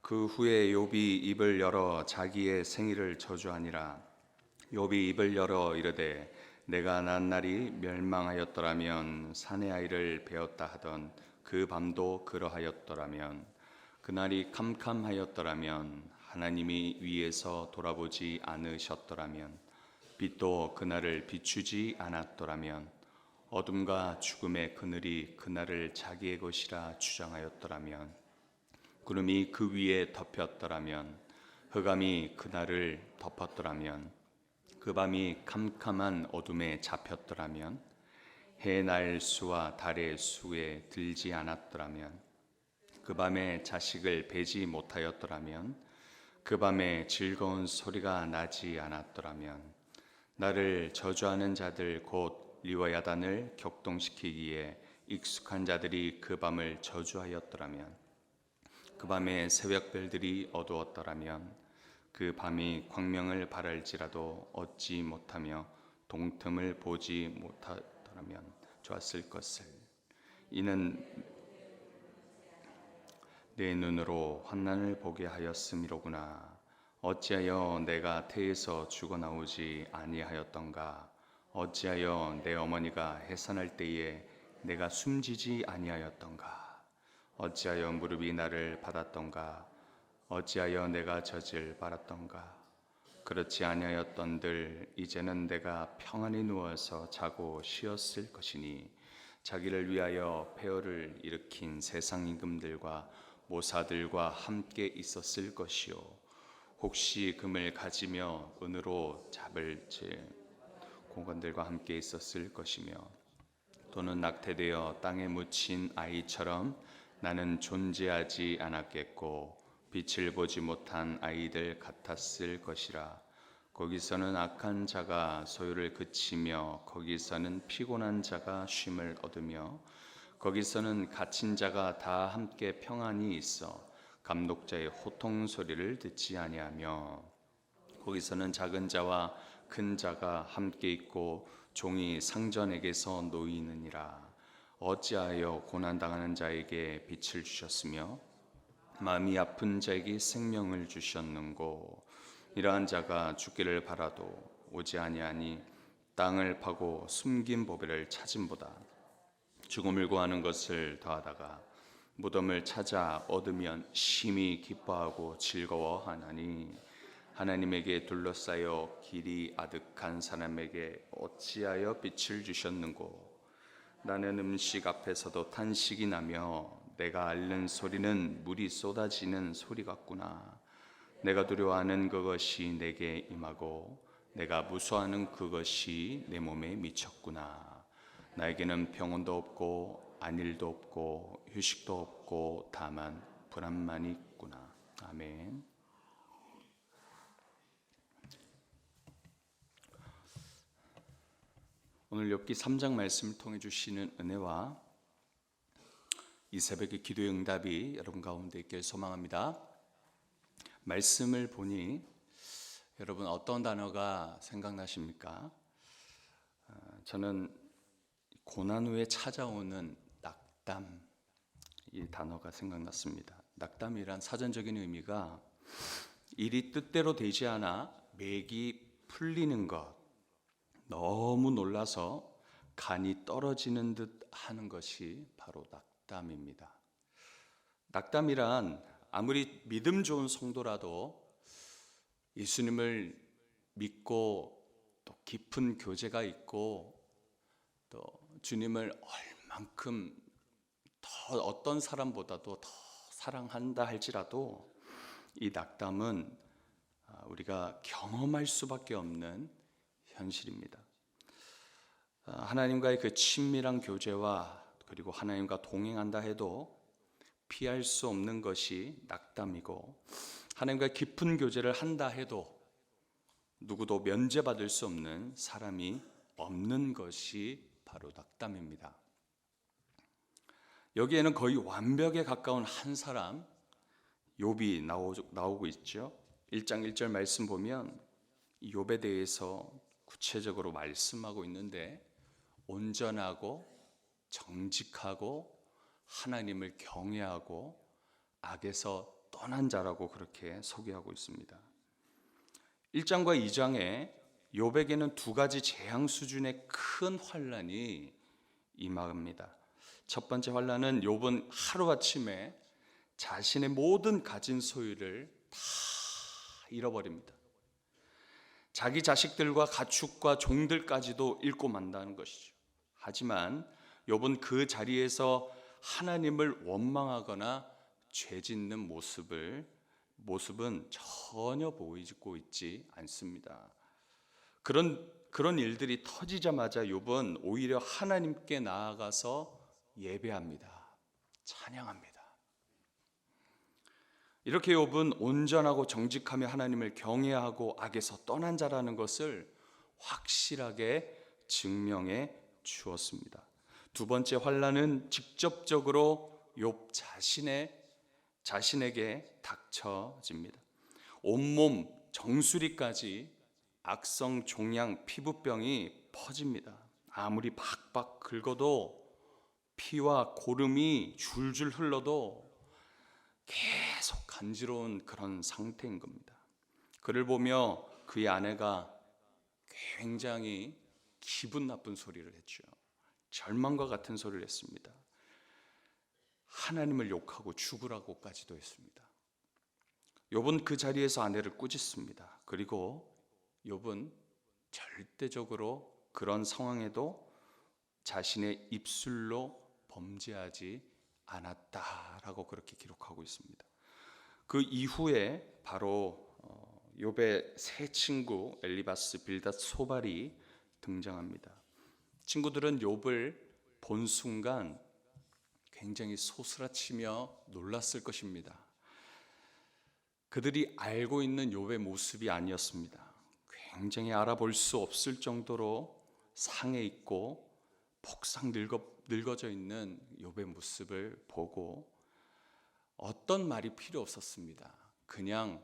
그 후에 욥이 입을 열어 자기의 생일을 저주하니라. 욥이 입을 열어 이르되 내가 난 날이 멸망하였더라면 사내 아이를 베었다 하던 그 밤도 그러하였더라면 그날이 캄캄하였더라면 하나님이 위에서 돌아보지 않으셨더라면 빛도 그날을 비추지 않았더라면 어둠과 죽음의 그늘이 그날을 자기의 것이라 주장하였더라면 구름이 그 위에 덮였더라면 흑암이 그날을 덮었더라면 그 밤이 캄캄한 어둠에 잡혔더라면 해 날 수와 달의 수에 들지 않았더라면 그 밤에 자식을 베지 못하였더라면 그 밤에 즐거운 소리가 나지 않았더라면 나를 저주하는 자들 곧 리워야단을 격동시키기에 익숙한 자들이 그 밤을 저주하였더라면 그 밤에 새벽별들이 어두웠더라면 그 밤이 광명을 발할지라도 얻지 못하며 동틈을 보지 못하더라면 좋았을 것을. 이는 내 눈으로 환난을 보게 하였음이로구나. 어찌하여 내가 태에서 죽어나오지 아니하였던가. 어찌하여 내 어머니가 해산할 때에 내가 숨지지 아니하였던가. 어찌하여 무릎이 나를 받았던가. 어찌하여 내가 젖을 빨았던가. 그렇지 아니하였던들 이제는 내가 평안히 누워서 자고 쉬었을 것이니 자기를 위하여 폐허를 일으킨 세상 임금들과 모사들과 함께 있었을 것이요 혹시 금을 가지며 은으로 잡을 공관들과 함께 있었을 것이며 또는 낙태되어 땅에 묻힌 아이처럼 나는 존재하지 않았겠고 빛을 보지 못한 아이들 같았을 것이라. 거기서는 악한 자가 소유를 그치며 거기서는 피곤한 자가 쉼을 얻으며 거기서는 갇힌 자가 다 함께 평안히 있어 감독자의 호통 소리를 듣지 아니하며 거기서는 작은 자와 큰 자가 함께 있고 종이 상전에게서 놓이느니라. 어찌하여 고난당하는 자에게 빛을 주셨으며 마음이 아픈 자에게 생명을 주셨는고. 이러한 자가 죽기를 바라도 오지 아니하니 땅을 파고 숨긴 보배를 찾음보다 죽음을 구하는 것을 더하다가 무덤을 찾아 얻으면 심히 기뻐하고 즐거워하나니 하나님에게 둘러싸여 길이 아득한 사람에게 어찌하여 빛을 주셨는고. 나는 음식 앞에서도 탄식이 나며 내가 앓는 소리는 물이 쏟아지는 소리 같구나. 내가 두려워하는 그것이 내게 임하고 내가 무서워하는 그것이 내 몸에 미쳤구나. 나에게는 평온도 없고 안일도 없고 휴식도 없고 다만 불안만이 있구나. 아멘. 오늘 욥기 3장 말씀을 통해 주시는 은혜와 이 새벽의 기도의 응답이 여러분 가운데 있길 소망합니다. 말씀을 보니 여러분 어떤 단어가 생각나십니까? 저는 고난 후에 찾아오는 낙담, 이 단어가 생각났습니다. 낙담이란 사전적인 의미가 일이 뜻대로 되지 않아 맥이 풀리는 것, 너무 놀라서 간이 떨어지는 듯 하는 것이 바로 낙담입니다. 낙담이란 아무리 믿음 좋은 성도라도 예수님을 믿고 또 깊은 교제가 있고 또 주님을 얼만큼 더 어떤 사람보다도 더 사랑한다 할지라도 이 낙담은 우리가 경험할 수밖에 없는 현실입니다. 하나님과의 그 친밀한 교제와 그리고 하나님과 동행한다 해도 피할 수 없는 것이 낙담이고 하나님과 깊은 교제를 한다 해도 누구도 면제받을 수 없는 사람이 없는 것이 바로 낙담입니다. 여기에는 거의 완벽에 가까운 한 사람 욥이 나오고 있죠. 1장 1절 말씀 보면 욥에 대해서 구체적으로 말씀하고 있는데 온전하고 정직하고 하나님을 경외하고 악에서 떠난 자라고 그렇게 소개하고 있습니다. 1장과 2장에 욥에게는 두 가지 재앙 수준의 큰 환난이 임합니다. 첫 번째 환난은 욥은 하루아침에 자신의 모든 가진 소유를 다 잃어버립니다. 자기 자식들과 가축과 종들까지도 잃고 만다는 것이죠. 하지만 욥은 그 자리에서 하나님을 원망하거나 죄짓는 모습은 전혀 보이고 있지 않습니다. 그런 일들이 터지자마자 욥은 오히려 하나님께 나아가서 예배합니다. 찬양합니다. 이렇게 욥은 온전하고 정직하며 하나님을 경외하고 악에서 떠난 자라는 것을 확실하게 증명해 주었습니다. 두 번째 환난은 직접적으로 욥 자신에게 닥쳐집니다. 온몸 정수리까지 악성 종양 피부병이 퍼집니다. 아무리 박박 긁어도 피와 고름이 줄줄 흘러도 계속 간지러운 그런 상태인 겁니다. 그를 보며 그의 아내가 굉장히 기분 나쁜 소리를 했죠. 절망과 같은 소리를 했습니다. 하나님을 욕하고 죽으라고까지도 했습니다. 욥은 그 자리에서 아내를 꾸짖습니다. 그리고 욥은 절대적으로 그런 상황에도 자신의 입술로 범죄하지 않았다라고 그렇게 기록하고 있습니다. 그 이후에 바로 욥의 세 친구 엘리바스, 빌닷, 소발이 등장합니다. 친구들은 욥을 본 순간 굉장히 소스라치며 놀랐을 것입니다. 그들이 알고 있는 욥의 모습이 아니었습니다. 굉장히 알아볼 수 없을 정도로 상해 있고 폭삭 늙어져 있는 욥의 모습을 보고 어떤 말이 필요 없었습니다. 그냥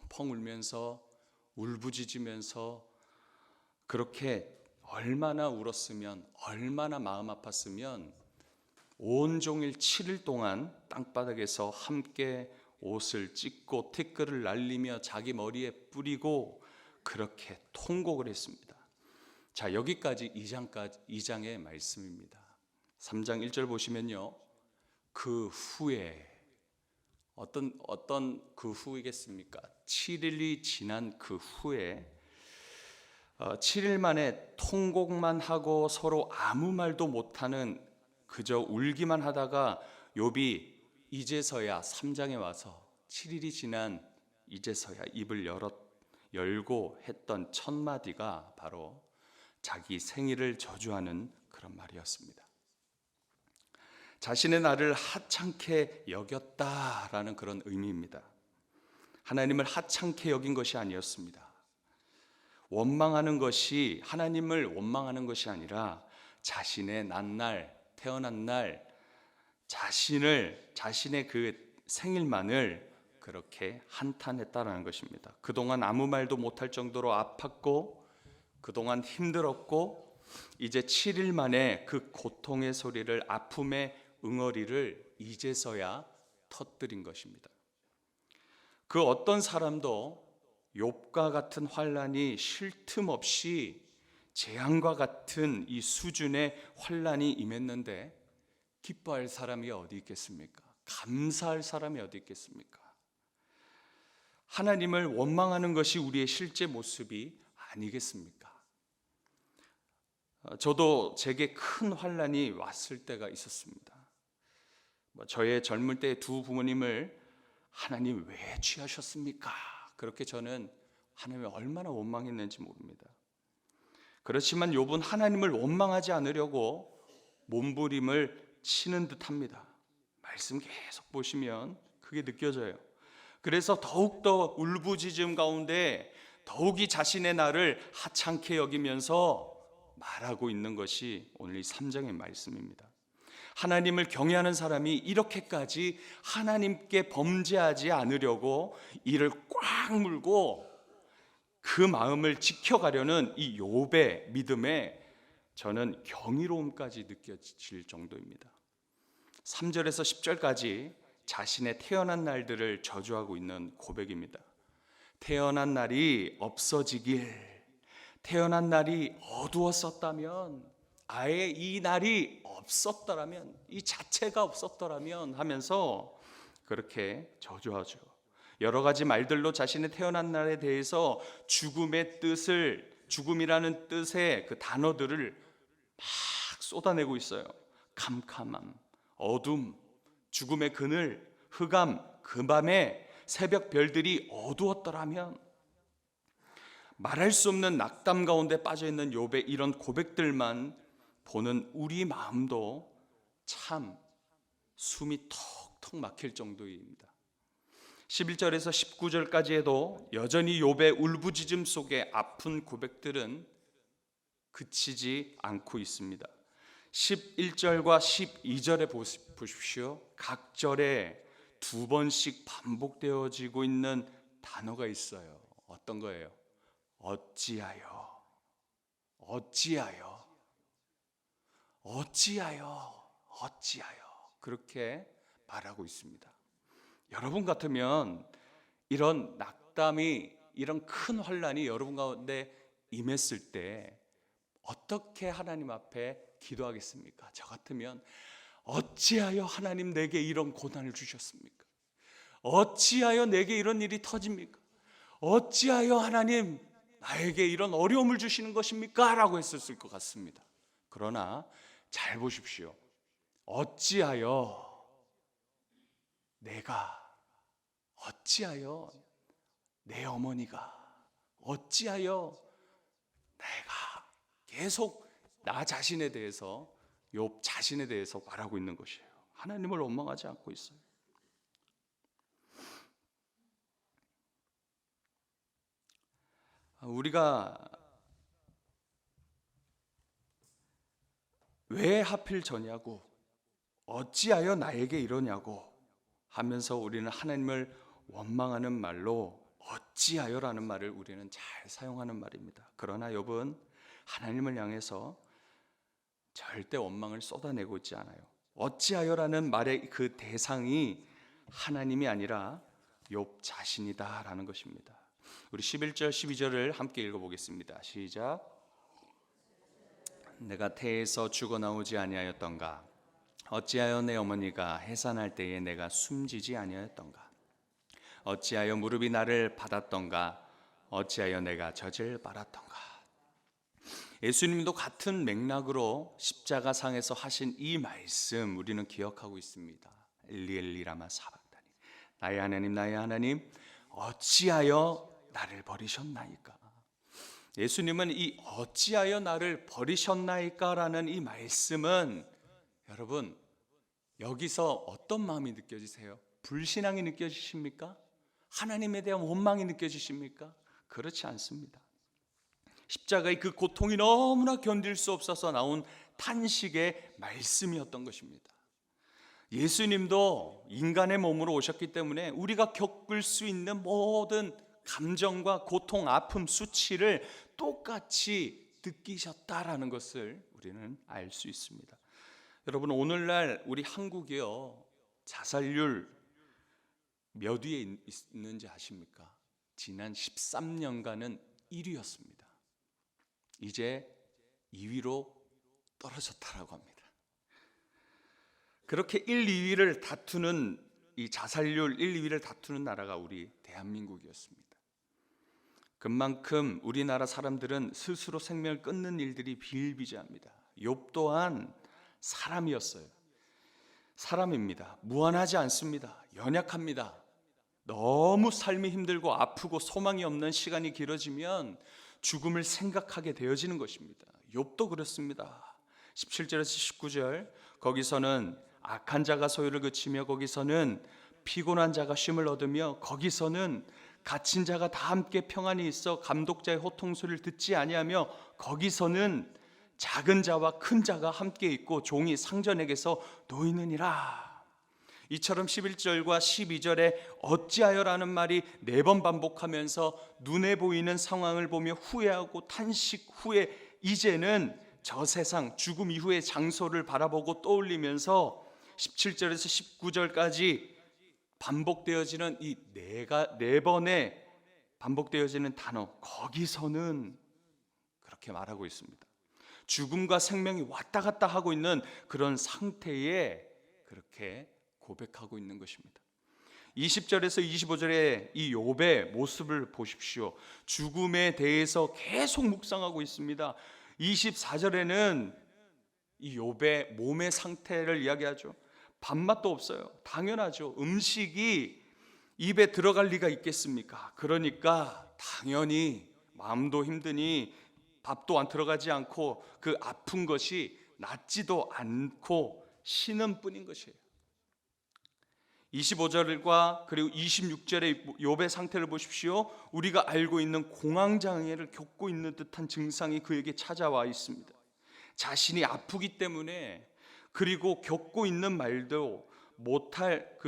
펑펑 울면서 울부짖으면서 그렇게 얼마나 울었으면, 얼마나 마음 아팠으면 온종일 7일 동안 땅바닥에서 함께 옷을 찢고 티끌을 날리며 자기 머리에 뿌리고 그렇게 통곡을 했습니다. 자, 여기까지 2장의 말씀입니다. 3장 1절 보시면요, 그 후에 어떤 그 후이겠습니까? 7일이 지난 그 후에 7일 만에 통곡만 하고 서로 아무 말도 못하는, 그저 울기만 하다가 욥이 이제서야 3장에 와서 7일이 지난 이제서야 입을 열고 했던 첫 마디가 바로 자기 생일을 저주하는 그런 말이었습니다. 자신의 날을 하찮게 여겼다라는 그런 의미입니다. 하나님을 하찮게 여긴 것이 아니었습니다. 원망하는 것이, 하나님을 원망하는 것이 아니라 자신의 태어난 날, 자신의 그 생일만을 그렇게 한탄했다라는 것입니다. 그동안 아무 말도 못할 정도로 아팠고 그동안 힘들었고 이제 7일 만에 그 고통의 소리를, 아픔의 응어리를 이제서야 터뜨린 것입니다. 그 어떤 사람도 욥과 같은 환난이 쉴 틈 없이 재앙과 같은 이 수준의 환난이 임했는데 기뻐할 사람이 어디 있겠습니까? 감사할 사람이 어디 있겠습니까? 하나님을 원망하는 것이 우리의 실제 모습이 아니겠습니까? 저도 제게 큰 환난이 왔을 때가 있었습니다. 저의 젊을 때 두 부모님을 하나님 왜 취하셨습니까? 그렇게 저는 하나님을 얼마나 원망했는지 모릅니다. 그렇지만 욥은 하나님을 원망하지 않으려고 몸부림을 치는 듯합니다. 말씀 계속 보시면 그게 느껴져요. 그래서 더욱더 울부짖음 가운데 더욱이 자신의 날을 하찮게 여기면서 말하고 있는 것이 오늘 이 3장의 말씀입니다. 하나님을 경외하는 사람이 이렇게까지 하나님께 범죄하지 않으려고 이를 꽉 물고 그 마음을 지켜가려는 이 욥의 믿음에 저는 경이로움까지 느껴질 정도입니다. 3절에서 10절까지 자신의 태어난 날들을 저주하고 있는 고백입니다. 태어난 날이 없어지길, 태어난 날이 어두웠었다면, 아예 이 날이 없었더라면, 이 자체가 없었더라면 하면서 그렇게 저주하죠. 여러 가지 말들로 자신의 태어난 날에 대해서 죽음의 뜻을, 죽음이라는 뜻의 그 단어들을 막 쏟아내고 있어요. 캄캄함, 어둠, 죽음의 그늘, 흑암, 그 밤에 새벽 별들이 어두웠더라면. 말할 수 없는 낙담 가운데 빠져있는 욥의 이런 고백들만 보는 우리 마음도 참 숨이 턱턱 막힐 정도입니다. 11절에서 19절까지 해도 여전히 욥의 울부짖음 속에 아픈 고백들은 그치지 않고 있습니다. 11절과 12절에 보십시오. 각 절에 두 번씩 반복되어지고 있는 단어가 있어요. 어떤 거예요? 어찌하여, 어찌하여, 어찌하여, 어찌하여, 그렇게 말하고 있습니다. 여러분 같으면 이런 낙담이, 이런 큰 환난이 여러분 가운데 임했을 때 어떻게 하나님 앞에 기도하겠습니까? 저 같으면 어찌하여 하나님 내게 이런 고난을 주셨습니까? 어찌하여 내게 이런 일이 터집니까? 어찌하여 하나님 나에게 이런 어려움을 주시는 것입니까? 라고 했었을 것 같습니다. 그러나 잘 보십시오. 어찌하여 내가, 어찌하여 내 어머니가, 어찌하여 내가, 계속 나 자신에 대해서, 욥 자신에 대해서 말하고 있는 것이에요. 하나님을 원망하지 않고 있어요. 우리가 왜 하필 저냐고, 어찌하여 나에게 이러냐고 하면서 우리는 하나님을 원망하는 말로 어찌하여라는 말을 우리는 잘 사용하는 말입니다. 그러나 욥은 하나님을 향해서 절대 원망을 쏟아내고 있지 않아요. 어찌하여라는 말의 그 대상이 하나님이 아니라 욥 자신이다라는 것입니다. 우리 11절 12절을 함께 읽어보겠습니다. 시작. 내가 태에서 죽어나오지 아니하였던가? 어찌하여 내 어머니가 해산할 때에 내가 숨지지 아니하였던가? 어찌하여 무릎이 나를 받았던가? 어찌하여 내가 젖을 빨았던가? 예수님도 같은 맥락으로 십자가상에서 하신 이 말씀 우리는 기억하고 있습니다. 엘리 엘리 라마 사박다니, 나의 하나님 나의 하나님 어찌하여 나를 버리셨나이까? 예수님은 이 어찌하여 나를 버리셨나이까 라는 이 말씀은, 여러분 여기서 어떤 마음이 느껴지세요? 불신앙이 느껴지십니까? 하나님에 대한 원망이 느껴지십니까? 그렇지 않습니다. 십자가의 그 고통이 너무나 견딜 수 없어서 나온 탄식의 말씀이었던 것입니다. 예수님도 인간의 몸으로 오셨기 때문에 우리가 겪을 수 있는 모든 감정과 고통, 아픔, 수치를 똑같이 느끼셨다라는 것을 우리는 알 수 있습니다. 여러분, 오늘날 우리 한국이요, 자살률 몇 위에 있는지 아십니까? 지난 13년간은 1위였습니다. 이제 2위로 떨어졌다라고 합니다. 그렇게 1, 2위를 다투는, 이 자살률 1, 2위를 다투는 나라가 우리 대한민국이었습니다. 그만큼 우리나라 사람들은 스스로 생명을 끊는 일들이 비일비재합니다. 욥 또한 사람이었어요. 사람입니다. 무한하지 않습니다. 연약합니다. 너무 삶이 힘들고 아프고 소망이 없는 시간이 길어지면 죽음을 생각하게 되어지는 것입니다. 욥도 그렇습니다. 17절에서 19절, 거기서는 악한 자가 소유를 그치며, 거기서는 피곤한 자가 쉼을 얻으며, 거기서는 갇힌 자가 다 함께 평안히 있어 감독자의 호통 소리를 듣지 아니하며, 거기서는 작은 자와 큰 자가 함께 있고 종이 상전에게서 놓이느니라. 이처럼 11절과 12절에 어찌하여라는 말이 4번 반복하면서 눈에 보이는 상황을 보며 후회하고 탄식 후에 이제는 저 세상 죽음 이후의 장소를 바라보고 떠올리면서 17절에서 19절까지 반복되어지는 이 네 번의 반복되어지는 단어, 거기서는 그렇게 말하고 있습니다. 죽음과 생명이 왔다 갔다 하고 있는 그런 상태에 그렇게 고백하고 있는 것입니다. 20절에서 25절의 이 욥의 모습을 보십시오. 죽음에 대해서 계속 묵상하고 있습니다. 24절에는 이 욥의 몸의 상태를 이야기하죠. 밥맛도 없어요. 당연하죠. 음식이 입에 들어갈 리가 있겠습니까? 그러니까 당연히 마음도 힘드니 밥도 안 들어가지 않고 그 아픈 것이 낫지도 않고 쉬는 뿐인 것이에요. 25절과 그리고 26절의 욥의 상태를 보십시오. 우리가 알고 있는 공황장애를 겪고 있는 듯한 증상이 그에게 찾아와 있습니다. 자신이 아프기 때문에, 그리고 겪고 있는 말도 못할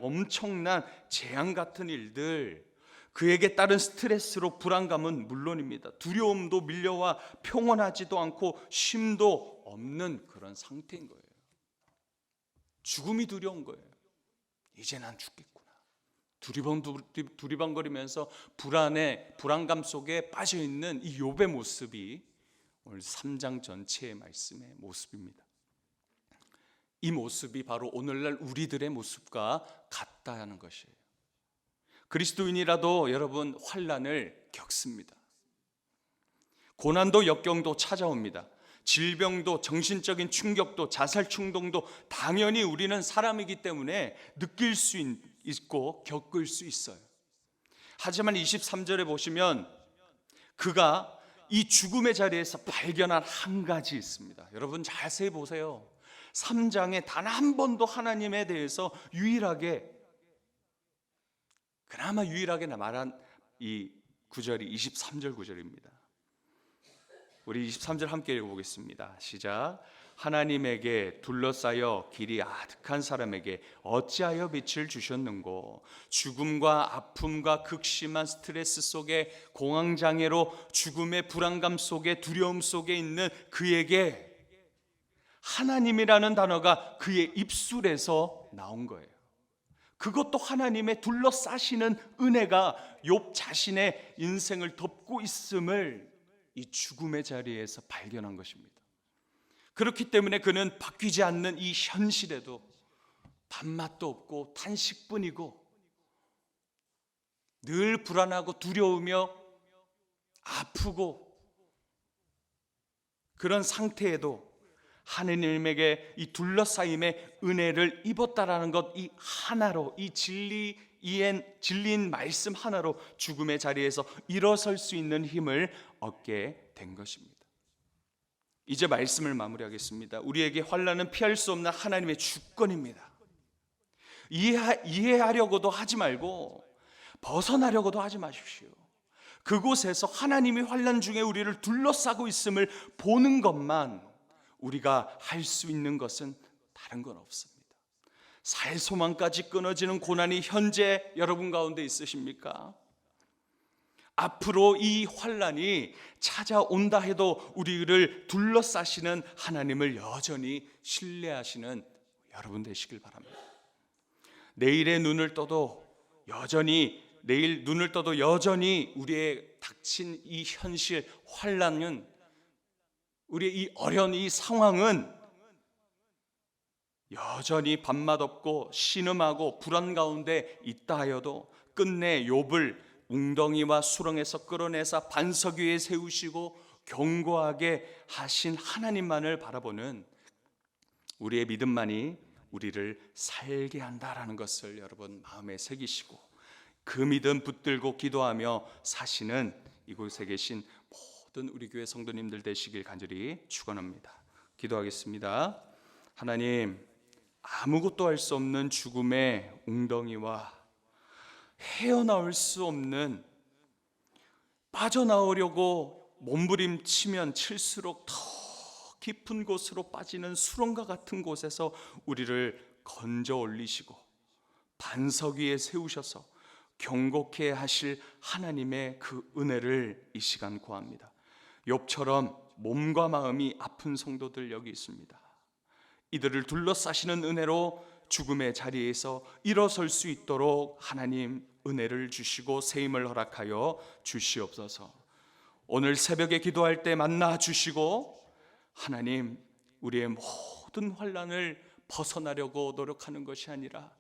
엄청난 재앙 같은 일들, 그에게 따른 스트레스로 불안감은 물론입니다. 두려움도 밀려와 평온하지도 않고 쉼도 없는 그런 상태인 거예요. 죽음이 두려운 거예요. 이제 난 죽겠구나. 두리번거리면서 불안감 속에 빠져있는 이 욥의 모습이 오늘 3장 전체의 말씀의 모습입니다. 이 모습이 바로 오늘날 우리들의 모습과 같다는 것이에요. 그리스도인이라도 여러분 환난을 겪습니다. 고난도 역경도 찾아옵니다. 질병도, 정신적인 충격도, 자살 충동도 당연히 우리는 사람이기 때문에 느낄 수 있고 겪을 수 있어요. 하지만 23절에 보시면 그가 이 죽음의 자리에서 발견한 한 가지 있습니다. 여러분 자세히 보세요. 3장에 단 한 번도 하나님에 대해서 그나마 유일하게 말한 이 구절이 23절 구절입니다. 우리 23절 함께 읽어보겠습니다. 시작. 하나님에게 둘러싸여 길이 아득한 사람에게 어찌하여 빛을 주셨는고. 죽음과 아픔과 극심한 스트레스 속에, 공황장애로 죽음의 불안감 속에, 두려움 속에 있는 그에게 하나님이라는 단어가 그의 입술에서 나온 거예요. 그것도 하나님의 둘러싸시는 은혜가 욥 자신의 인생을 덮고 있음을 이 죽음의 자리에서 발견한 것입니다. 그렇기 때문에 그는 바뀌지 않는 이 현실에도 밥맛도 없고 탄식뿐이고 늘 불안하고 두려우며 아프고 그런 상태에도 하느님에게 이 둘러싸임의 은혜를 입었다라는 것, 이 하나로, 이 진리인 말씀 하나로 죽음의 자리에서 일어설 수 있는 힘을 얻게 된 것입니다. 이제 말씀을 마무리하겠습니다. 우리에게 환난은 피할 수 없는 하나님의 주권입니다. 이해하려고도 하지 말고 벗어나려고도 하지 마십시오. 그곳에서 하나님이 환난 중에 우리를 둘러싸고 있음을 보는 것만 우리가 할 수 있는 것은 다른 건 없습니다. 살 소망까지 끊어지는 고난이 현재 여러분 가운데 있으십니까? 앞으로 이 환난이 찾아온다 해도 우리를 둘러싸시는 하나님을 여전히 신뢰하시는 여러분 되시길 바랍니다. 내일 눈을 떠도 여전히 우리의 닥친 이 현실 환난은, 우리의 이 어려운 이 상황은 여전히 밥맛 없고 신음하고 불안 가운데 있다 하여도 끝내 욥을 웅덩이와 수렁에서 끌어내사 반석 위에 세우시고 견고하게 하신 하나님만을 바라보는 우리의 믿음만이 우리를 살게 한다라는 것을 여러분 마음에 새기시고 그 믿음 붙들고 기도하며 사시는 이곳에 계신 모든 우리 교회 성도님들 되시길 간절히 축원합니다. 기도하겠습니다. 하나님, 아무것도 할 수 없는 죽음의 웅덩이와 헤어나올 수 없는, 빠져나오려고 몸부림치면 칠수록 더 깊은 곳으로 빠지는 수렁과 같은 곳에서 우리를 건져 올리시고 반석 위에 세우셔서 경고케 하실 하나님의 그 은혜를 이 시간 구합니다. 욥처럼 몸과 마음이 아픈 성도들 여기 있습니다. 이들을 둘러싸시는 은혜로 죽음의 자리에서 일어설 수 있도록 하나님 은혜를 주시고 세임을 허락하여 주시옵소서. 오늘 새벽에 기도할 때 만나 주시고 하나님 우리의 모든 환난을 벗어나려고 노력하는 것이 아니라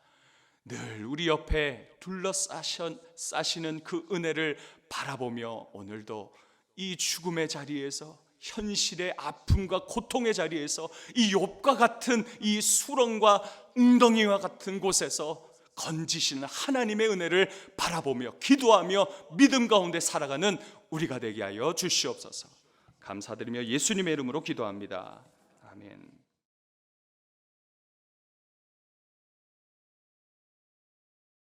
늘 우리 옆에 둘러싸시는 그 은혜를 바라보며 오늘도 이 죽음의 자리에서 현실의 아픔과 고통의 자리에서 이 욥과 같은 이 수렁과 웅덩이와 같은 곳에서 건지시는 하나님의 은혜를 바라보며 기도하며 믿음 가운데 살아가는 우리가 되게 하여 주시옵소서. 감사드리며 예수님의 이름으로 기도합니다. 아멘.